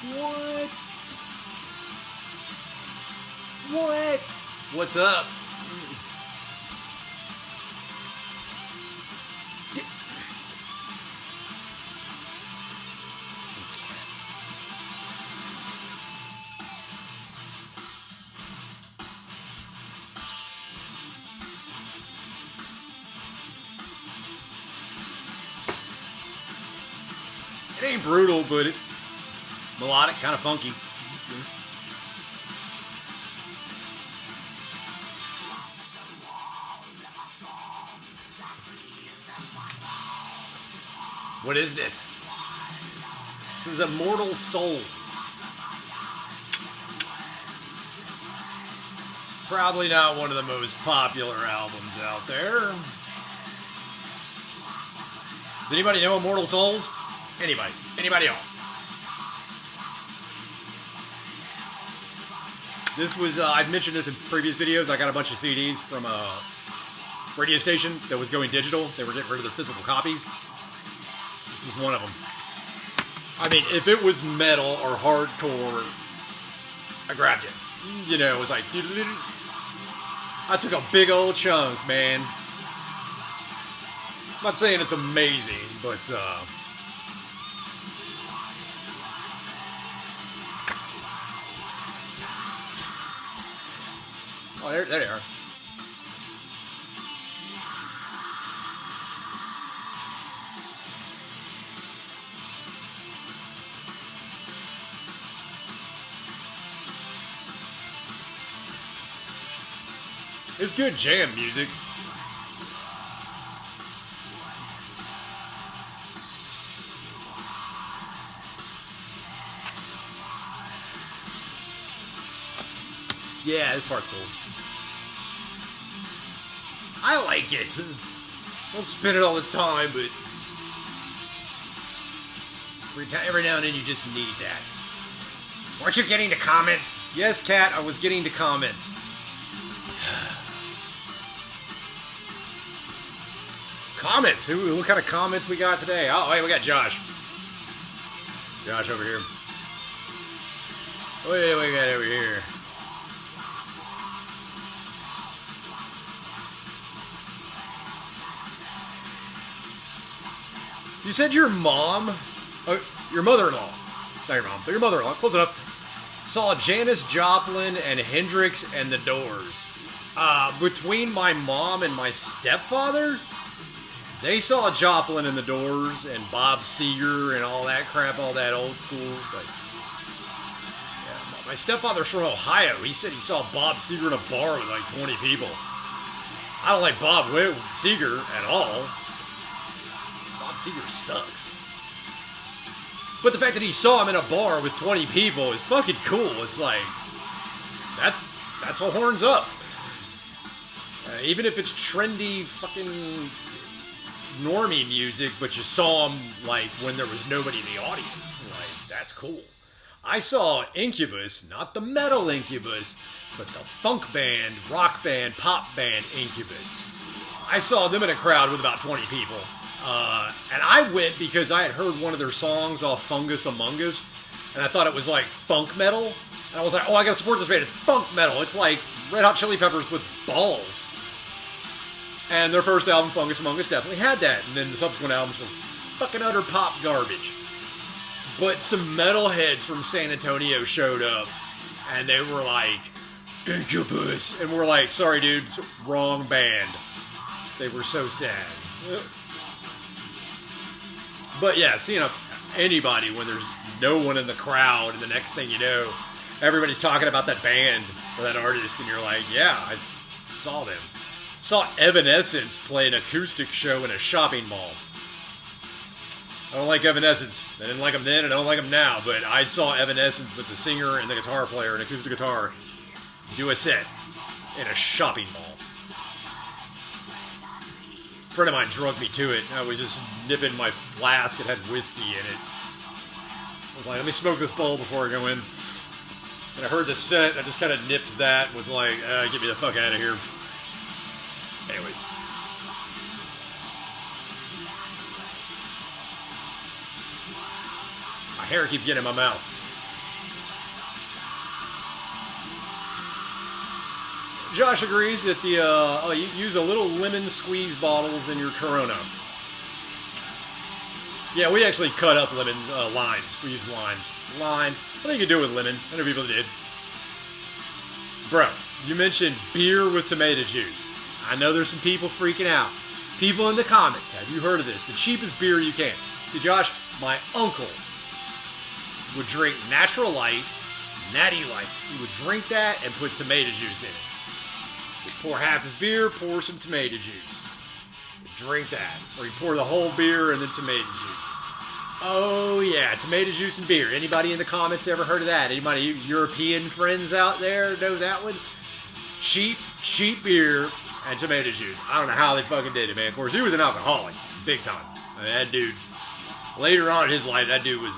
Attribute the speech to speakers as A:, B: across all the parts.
A: What? What? What's up? It ain't brutal, but it's melodic, kind of funky. What is this? This is Immortal Souls. Probably not one of the most popular albums out there. Does anybody know Immortal Souls? Anybody? Anybody else? This was, I've mentioned this in previous videos. I got a bunch of CDs from a radio station that was going digital. They were getting rid of their physical copies. This was one of them. I mean, if it was metal or hardcore, I grabbed it. You know, it was like, I took a big old chunk, man. I'm not saying it's amazing, but, oh, there they are. It's good jam music. Yeah, this part's cool. I like it. Don't spin it all the time, but every now and then you just need that. Weren't you getting to comments? Yes, Kat, I was getting to comments. Comments? What kind of comments we got today? Oh, wait, we got Josh. Josh over here. What do we got over here? You said your mom, your mother-in-law, not your mom, but your mother-in-law, close enough, saw Janis Joplin and Hendrix and the Doors. Between my mom and my stepfather, they saw Joplin and the Doors and Bob Seger and all that crap, all that old school. Like, yeah, my stepfather's from Ohio. He said he saw Bob Seger in a bar with like 20 people. I don't like Bob Seger at all. Bob Seger sucks. But the fact that he saw him in a bar with 20 people is fucking cool. It's like, that's what horns up. Even if it's trendy fucking normie music, but you saw him like when there was nobody in the audience. Like, that's cool. I saw Incubus, not the metal Incubus, but the funk band, rock band, pop band Incubus. I saw them in a crowd with about 20 people. And I went because I had heard one of their songs off Fungus Among Us, and I thought it was like funk metal. And I was like, oh, I gotta support this band. It's funk metal. It's like Red Hot Chili Peppers with balls. And their first album, Fungus Among Us, definitely had that. And then the subsequent albums were fucking utter pop garbage. But some metalheads from San Antonio showed up, and they were like, Incubus. And we're like, sorry, dude, wrong band. They were so sad. But yeah, seeing anybody when there's no one in the crowd, and the next thing you know, everybody's talking about that band or that artist, and you're like, yeah, I saw them. Saw Evanescence play an acoustic show in a shopping mall. I don't like Evanescence. I didn't like them then, and I don't like them now, but I saw Evanescence with the singer and the guitar player and acoustic guitar do a set in a shopping mall. A friend of mine drug me to it. I was just nipping my flask. It had whiskey in it. I was like, let me smoke this bowl before I go in. And I heard the set. I just kind of nipped that. Was like, get me the fuck out of here. Anyways. My hair keeps getting in my mouth. Josh agrees that you use a little lemon squeeze bottles in your Corona. Yeah, we actually cut up lemon lines. We use lines. I think you do it with lemon. I know people did. Bro, you mentioned beer with tomato juice. I know there's some people freaking out. People in the comments, have you heard of this? The cheapest beer you can. See, Josh, my uncle would drink Natural Light, Natty Light. He would drink that and put tomato juice in it. So pour half his beer, pour some tomato juice. Drink that. Or you pour the whole beer and then tomato juice. Oh yeah, tomato juice and beer. Anybody in the comments ever heard of that? Anybody European friends out there know that one? Cheap beer and tomato juice. I don't know how they fucking did it, man. Of course, he was an alcoholic. Big time. I mean, that dude, later on in his life, that dude was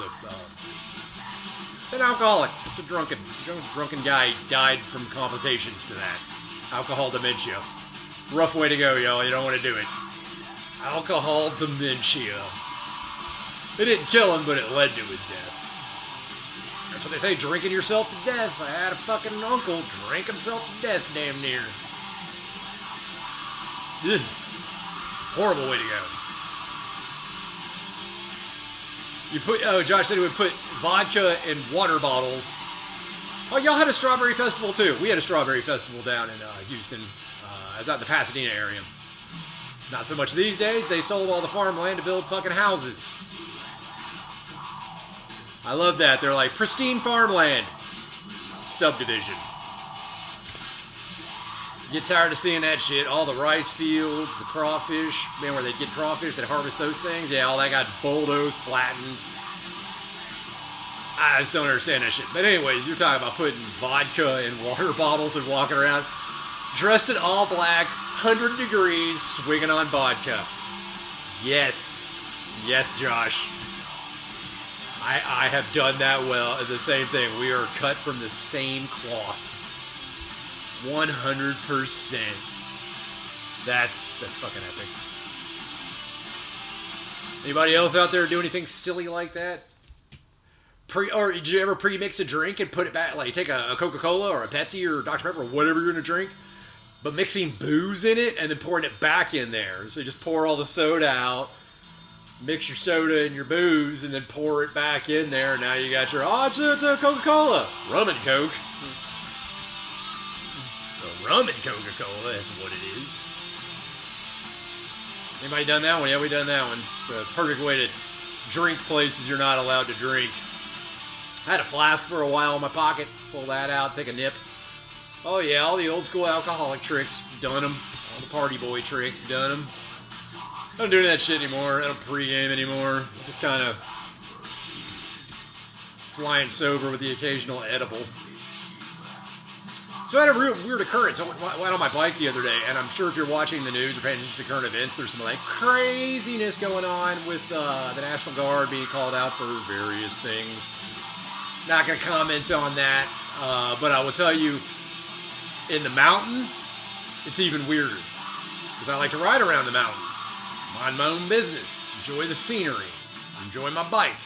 A: an alcoholic. Just a drunken guy. Died from complications to that. Alcohol dementia. Rough way to go, y'all. You don't want to do it. Alcohol dementia. It didn't kill him, but it led to his death. That's what they say, drinking yourself to death. I had a fucking uncle drink himself to death damn near. Ugh. Horrible way to go. Josh said he would put vodka in water bottles. Oh, y'all had a strawberry festival too. We had a strawberry festival down in Houston. I was out in the Pasadena area. Not so much these days. They sold all the farmland to build fucking houses. I love that. They're like pristine farmland. Subdivision. Get tired of seeing that shit. All the rice fields, the crawfish. Man, where they'd get crawfish, they'd harvest those things. Yeah, all that got bulldozed, flattened. I just don't understand that shit. But anyways, you're talking about putting vodka in water bottles and walking around dressed in all black, 100 degrees, swinging on vodka. Yes. Yes, Josh. I have done that well. The same thing. We are cut from the same cloth. 100%. That's fucking epic. Anybody else out there do anything silly like that? Or did you ever pre-mix a drink and put it back? Like you take a Coca-Cola or a Pepsi or Dr. Pepper or whatever you're going to drink, but mixing booze in it and then pouring it back in there. So you just pour all the soda out, mix your soda and your booze, and then pour it back in there. Now you got your, it's a Coca-Cola. Rum and Coke. Rum and Coca-Cola, that's what it is. Anybody done that one? Yeah, we done that one. It's a perfect way to drink places you're not allowed to drink. I had a flask for a while in my pocket. Pull that out, take a nip. Oh yeah, all the old school alcoholic tricks, done them. All the party boy tricks, done them. I don't do any of that shit anymore. I don't pregame anymore. Just kind of flying sober with the occasional edible. So I had a real weird occurrence. I went on my bike the other day, and I'm sure if you're watching the news or paying attention to current events, there's some like craziness going on with the National Guard being called out for various things. Not going to comment on that, but I will tell you, in the mountains, it's even weirder. Because I like to ride around the mountains. Mind my own business. Enjoy the scenery. Enjoy my bike.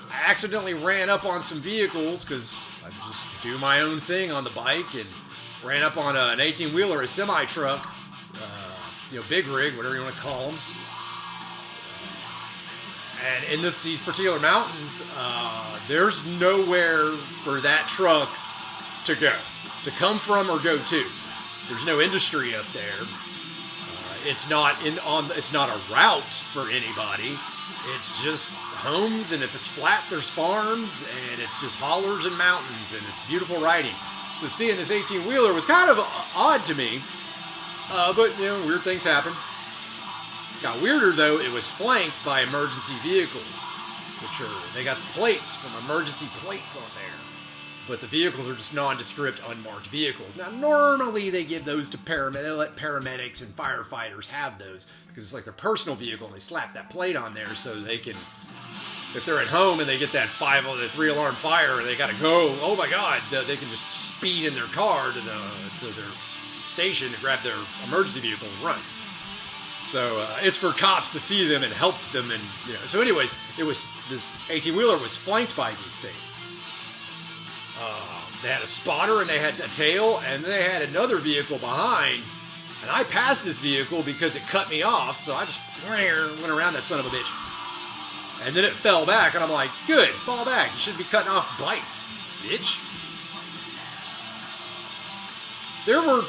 A: I accidentally ran up on some vehicles because I just do my own thing on the bike and ran up on an 18-wheeler, a semi-truck, big rig, whatever you want to call them. And in these particular mountains, there's nowhere for that truck to go, to come from or go to. There's no industry up there. It's not it's not a route for anybody. It's just homes, and if it's flat, there's farms, and it's just hollers and mountains, and it's beautiful riding. So seeing this 18-wheeler was kind of odd to me, but weird things happen. Got weirder though, it was flanked by emergency vehicles, they got the plates from emergency plates on there. But the vehicles are just nondescript, unmarked vehicles. Now, normally they give those to they let paramedics and firefighters have those because it's like their personal vehicle, and they slap that plate on there so they can, if they're at home and they get that 3-alarm fire and they got to go, oh my God, they can just speed in their car to their station and grab their emergency vehicle and run. So it's for cops to see them and help them, and So, anyways, this 18-wheeler was flanked by these things. They had a spotter and they had a tail, and they had another vehicle behind. And I passed this vehicle because it cut me off, so I just went around that son of a bitch. And then it fell back, and I'm like, good, fall back. You shouldn't be cutting off bikes, bitch. There were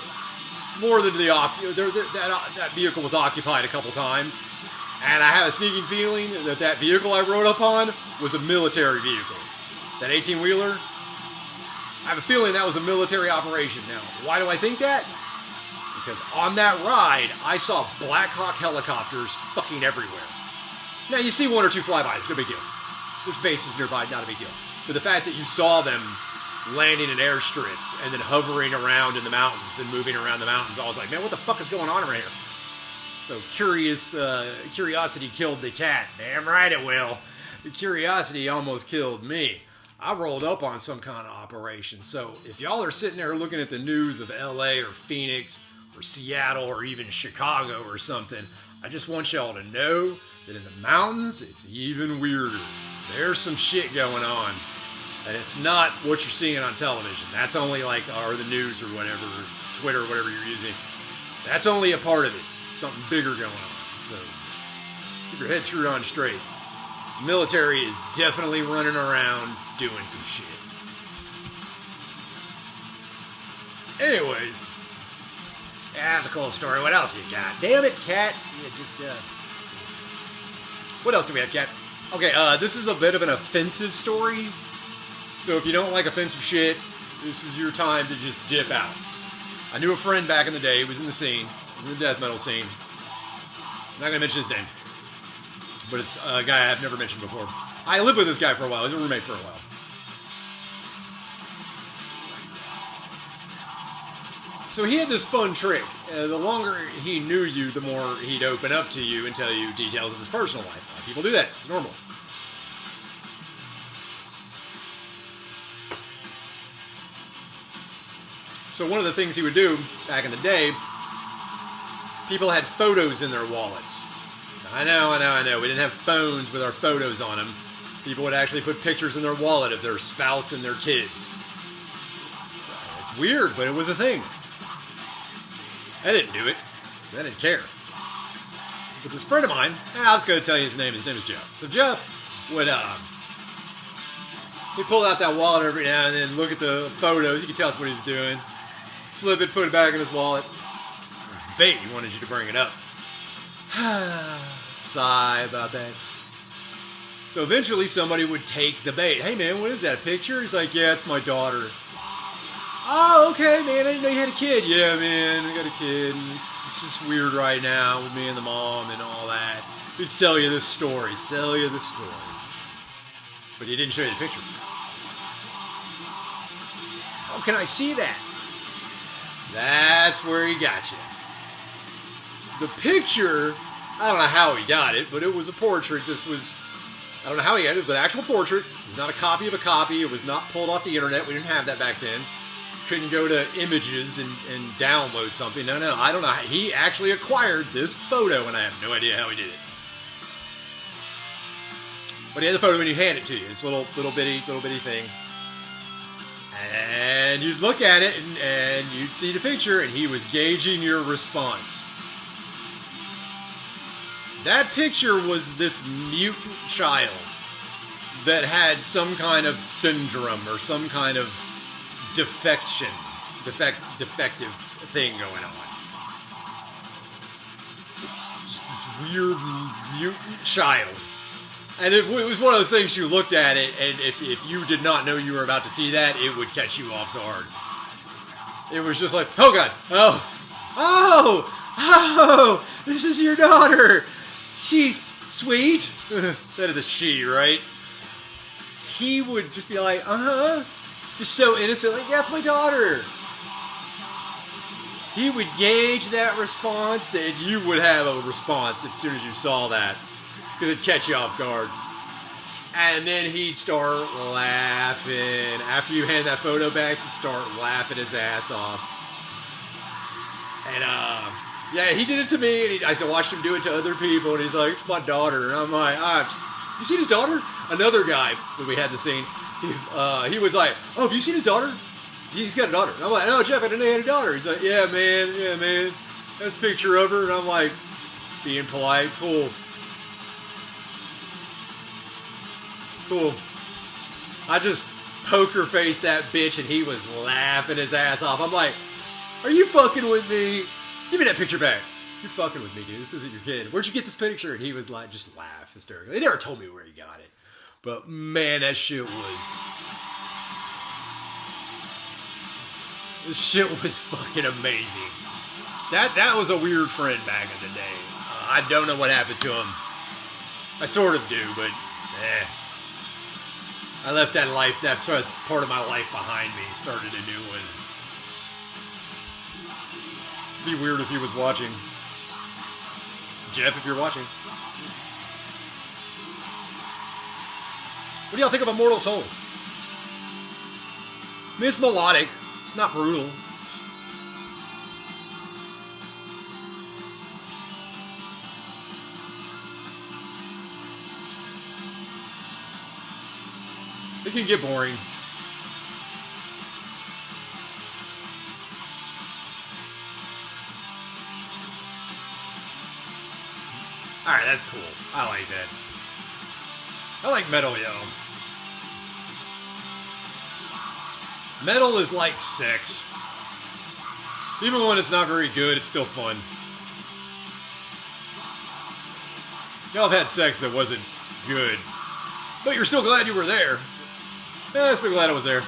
A: more than that vehicle was occupied a couple times. And I have a sneaking feeling that vehicle I rode up on was a military vehicle. That 18-wheeler, I have a feeling that was a military operation. Now, why do I think that? Because on that ride, I saw Black Hawk helicopters fucking everywhere. Now, you see one or two flybys, no big deal. There's bases nearby, not a big deal. But the fact that you saw them landing in airstrips and then hovering around in the mountains and moving around the mountains, I was like, man, what the fuck is going on around here? So curiosity killed the cat. Damn right it will. The curiosity almost killed me. I rolled up on some kind of operation. So if y'all are sitting there looking at the news of LA or Phoenix or Seattle or even Chicago or something, I just want y'all to know that in the mountains, it's even weirder. There's some shit going on. And it's not what you're seeing on television. That's only like, or the news or whatever, or Twitter or whatever you're using. That's only a part of it. Something bigger going on. So keep your head screwed on straight. The military is definitely running around doing some shit. Anyways, that's a cool story. What else you got? Damn it, Cat. Yeah, just, what else do we have, Cat? Okay, this is a bit of an offensive story. So if you don't like offensive shit, this is your time to just dip out. I knew a friend back in the day. He was in the scene. He was in the death metal scene. I'm not going to mention his name. But it's a guy I've never mentioned before. I lived with this guy for a while. He was a roommate for a while. So he had this fun trick. The longer he knew you, the more he'd open up to you and tell you details of his personal life. People do that. It's normal. So one of the things he would do back in the day, people had photos in their wallets. I know. We didn't have phones with our photos on them. People would actually put pictures in their wallet of their spouse and their kids. It's weird, but it was a thing. I didn't do it. I didn't care. But this friend of mine, I was going to tell you his name. His name is Jeff. So Jeff would, he pulled out that wallet every now and then, look at the photos. You could tell that's what he was doing. Flip it, put it back in his wallet. Bait, he wanted you to bring it up. Sigh about that. So eventually somebody would take the bait. Hey man, what is that, a picture? He's like, yeah, it's my daughter. Oh, okay, man, I didn't know you had a kid. Yeah, man, I got a kid. And it's just weird right now with me and the mom and all that. He'd sell you this story. But he didn't show you the picture. How can I see that? That's where he got you. The picture, I don't know how he got it, but it was a portrait. I don't know how he got it. It was an actual portrait. It was not a copy of a copy. It was not pulled off the internet. We didn't have that back then. Couldn't go to images and download something. No, I don't know. He actually acquired this photo, and I have no idea how he did it. But he had the photo when you hand it to you. It's a little bitty thing. And you'd look at it, and you'd see the picture, and he was gauging your response. That picture was this mutant child that had some kind of syndrome or some kind of defective thing going on. This weird mutant child. And it was one of those things, you looked at it, and if you did not know you were about to see that, it would catch you off guard. It was just like, oh God, oh, this is your daughter. She's sweet. That is a she, right? He would just be like, just so innocent, like, yeah, it's my daughter. He would gauge that response, that you would have a response as soon as you saw that. Because it'd catch you off guard. And then he'd start laughing. After you hand that photo back, he'd start laughing his ass off. And, yeah, he did it to me, and I watched him do it to other people, and he's like, it's my daughter. And I'm like, you seen his daughter? Another guy, when we had the scene, he was like, oh, have you seen his daughter? He's got a daughter. And I'm like, oh, Jeff, I didn't know you had a daughter. He's like, yeah, man. That's a picture of her. And I'm like, being polite, cool. I just poker faced that bitch and he was laughing his ass off. I'm like, are you fucking with me? Give me that picture back. You're fucking with me, dude. This isn't your kid. Where'd you get this picture? And he was like, just laugh hysterically. They never told me where he got it. But man, that shit was... This shit was fucking amazing. That was a weird friend back in the day. I don't know what happened to him. I sort of do, but I left that life, that first part of my life behind me, started a new one. It'd be weird if he was watching. Jeff, if you're watching. What do y'all think of Immortal Souls? I mean, it's melodic. It's not brutal. It can get boring. Alright, that's cool. I like that. I like metal, yo. Metal is like sex. Even when it's not very good, it's still fun. Y'all have had sex that wasn't good, but you're still glad you were there. Yeah, I'm still glad I was there.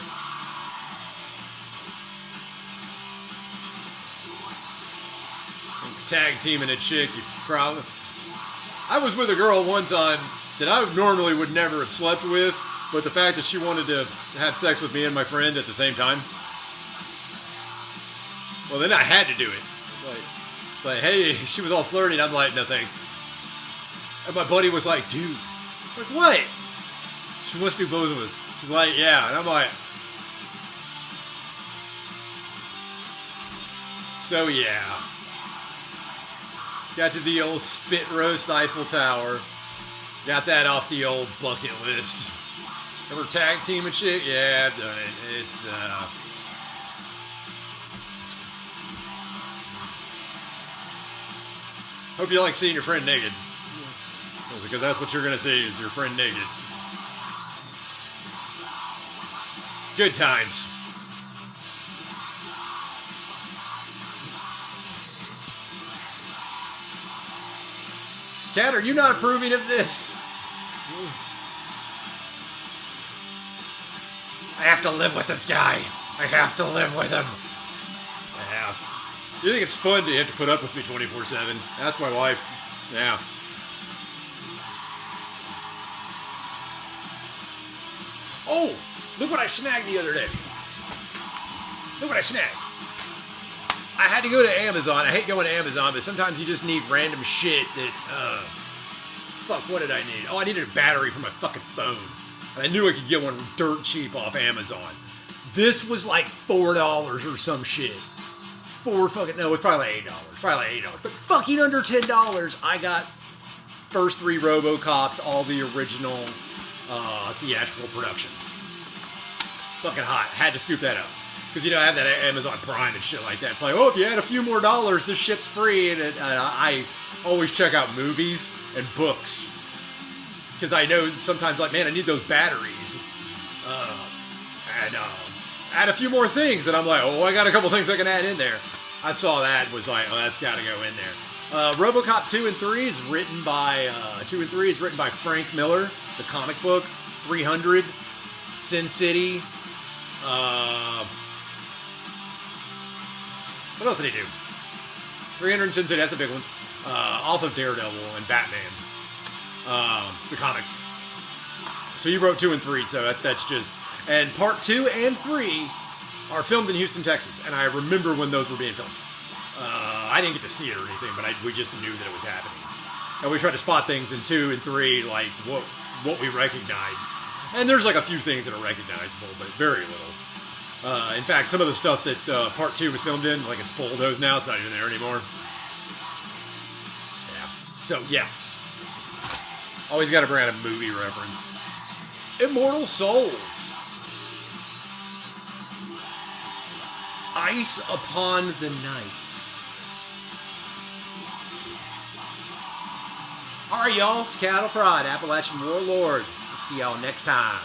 A: Tag teaming a chick, you probably... I was with a girl one time that I normally would never have slept with, but the fact that she wanted to have sex with me and my friend at the same time, well, then I had to do it. It's like, hey, she was all flirty, and I'm like, no thanks. And my buddy was like, dude, like, what? She wants to do both of us. She's like, yeah. And I'm like, so yeah. Got to the old spit roast Eiffel Tower. Got that off the old bucket list. Ever tag team and shit? Yeah, I've done it. It's, hope you like seeing your friend naked. Because that's what you're going to see, is your friend naked. Good times. Kat, are you not approving of this? I have to live with this guy. I have to live with him. Yeah. You think it's fun to have to put up with me 24/7? Ask my wife. Yeah. Oh! Look what I snagged the other day. Look what I snagged. I had to go to Amazon. I hate going to Amazon, but sometimes you just need random shit that, fuck, what did I need? Oh, I needed a battery for my fucking phone. And I knew I could get one dirt cheap off Amazon. This was like $4 or some shit. No, it was probably like $8. Probably like $8. But fucking under $10, I got first 3 Robocops, all the original theatrical productions. Fucking hot. Had to scoop that up. Because, you know, I have that Amazon Prime and shit like that. It's like, oh, if you add a few more dollars, this ship's free. And I always check out movies and books. Because I know sometimes, like, man, I need those batteries. And add a few more things. And I'm like, oh, I got a couple things I can add in there. I saw that and was like, oh, that's got to go in there. Robocop 2 and 3 is written by, Frank Miller, the comic book. 300, Sin City. What else did he do? 300 and Sin City, that's the big ones. Also Daredevil and Batman. The comics. So he wrote 2 and 3, so that's just... And part 2 and 3 are filmed in Houston, Texas. And I remember when those were being filmed. I didn't get to see it or anything, but we just knew that it was happening. And we tried to spot things in 2 and 3, like what we recognized. And there's like a few things that are recognizable, but very little. In fact, some of the stuff that part 2 was filmed in, like it's bulldozed now, it's not even there anymore. Yeah. So, yeah. Always got to bring out a movie reference. Immortal Souls.
B: Ice Upon the Night. All right, y'all. It's Cattle Prod, Appalachian Warlord. We'll see y'all next time.